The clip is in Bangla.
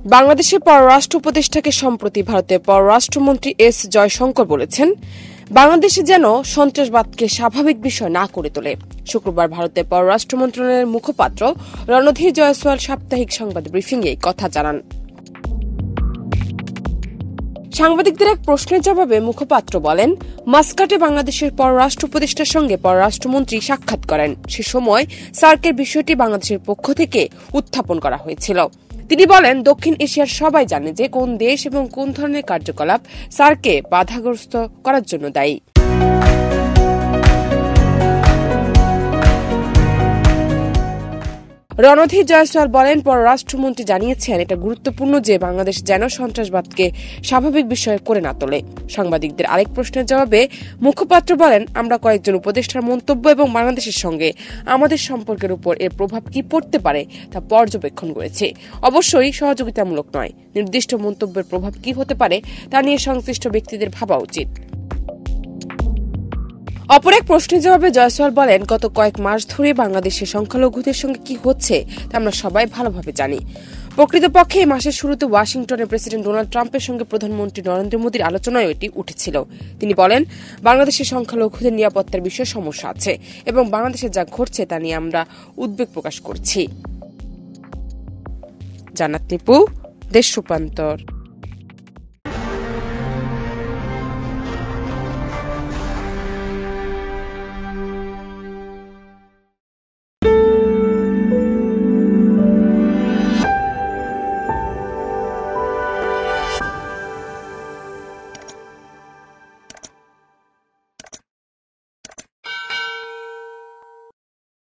বাংলাদেশের পররাষ্ট্র উপদেষ্টাকে সম্প্রতি ভারতের পররাষ্ট্রমন্ত্রী এস জয়শঙ্কর বলেছেন, বাংলাদেশে যেন সন্ত্রাসবাদকে স্বাভাবিক বিষয় না করে তোলে। শুক্রবার ভারতের পররাষ্ট্র মন্ত্রণালয়ের মুখপাত্র রণধীর জয়সওয়াল সাপ্তাহিক সংবাদ ব্রিফিংয়ে কথা জানান। সাংবাদিকদের এক প্রশ্নের জবাবে মুখপাত্র বলেন, মাস্কাটে বাংলাদেশের পররাষ্ট্র উপদেষ্টার সঙ্গে পররাষ্ট্রমন্ত্রী সাক্ষাৎ করেন। সে সময় সার্কের বিষয়টি বাংলাদেশের পক্ষ থেকে উত্থাপন করা হয়েছিল। তিনি বলেন, দক্ষিণ এশিয়ার সবাই জানে যে কোন দেশ এবং কোন ধরনের কার্যকলাপ সার্ককে বাধাগ্রস্ত করার জন্য দায়ী। রণধীর জয়সওয়াল বলেন, পররাষ্ট্রমন্ত্রী জানিয়েছেন এটা গুরুত্বপূর্ণ যে বাংলাদেশ যেন সন্ত্রাসবাদকে স্বাভাবিক বিষয় করে না তোলে। সাংবাদিকদের আরেক প্রশ্নের জবাবে মুখপাত্র বলেন, আমরা কয়েকজন উপদেষ্টার মন্তব্য এবং বাংলাদেশের সঙ্গে আমাদের সম্পর্কের উপর এর প্রভাব কি পড়তে পারে তা পর্যবেক্ষণ করেছি। অবশ্যই সহযোগিতামূলক নয়। নির্দিষ্ট মন্তব্যের প্রভাব কি হতে পারে তা নিয়ে সংশ্লিষ্ট ব্যক্তিদের ভাবা উচিত। অপর এক প্রশ্নের জবাবে জয়সওয়াল বলেন, গত কয়েক মাস ধরে বাংলাদেশের সংখ্যালঘুদের সঙ্গে কি হচ্ছে তা আমরা সবাই ভালোভাবে জানি। প্রকৃতপক্ষে এই মাসের শুরুতে ওয়াশিংটনে প্রেসিডেন্ট ডোনাল্ড ট্রাম্পের সঙ্গে প্রধানমন্ত্রী নরেন্দ্র মোদীর আলোচনায় এটি উঠেছিল। তিনি বলেন, বাংলাদেশের সংখ্যালঘুদের নিরাপত্তার বিষয়ে সমস্যা আছে এবং বাংলাদেশে যা ঘটছে তা নিয়ে আমরা উদ্বেগ প্রকাশ করছি। জান্নাত নিপু, দেশ রূপান্তর।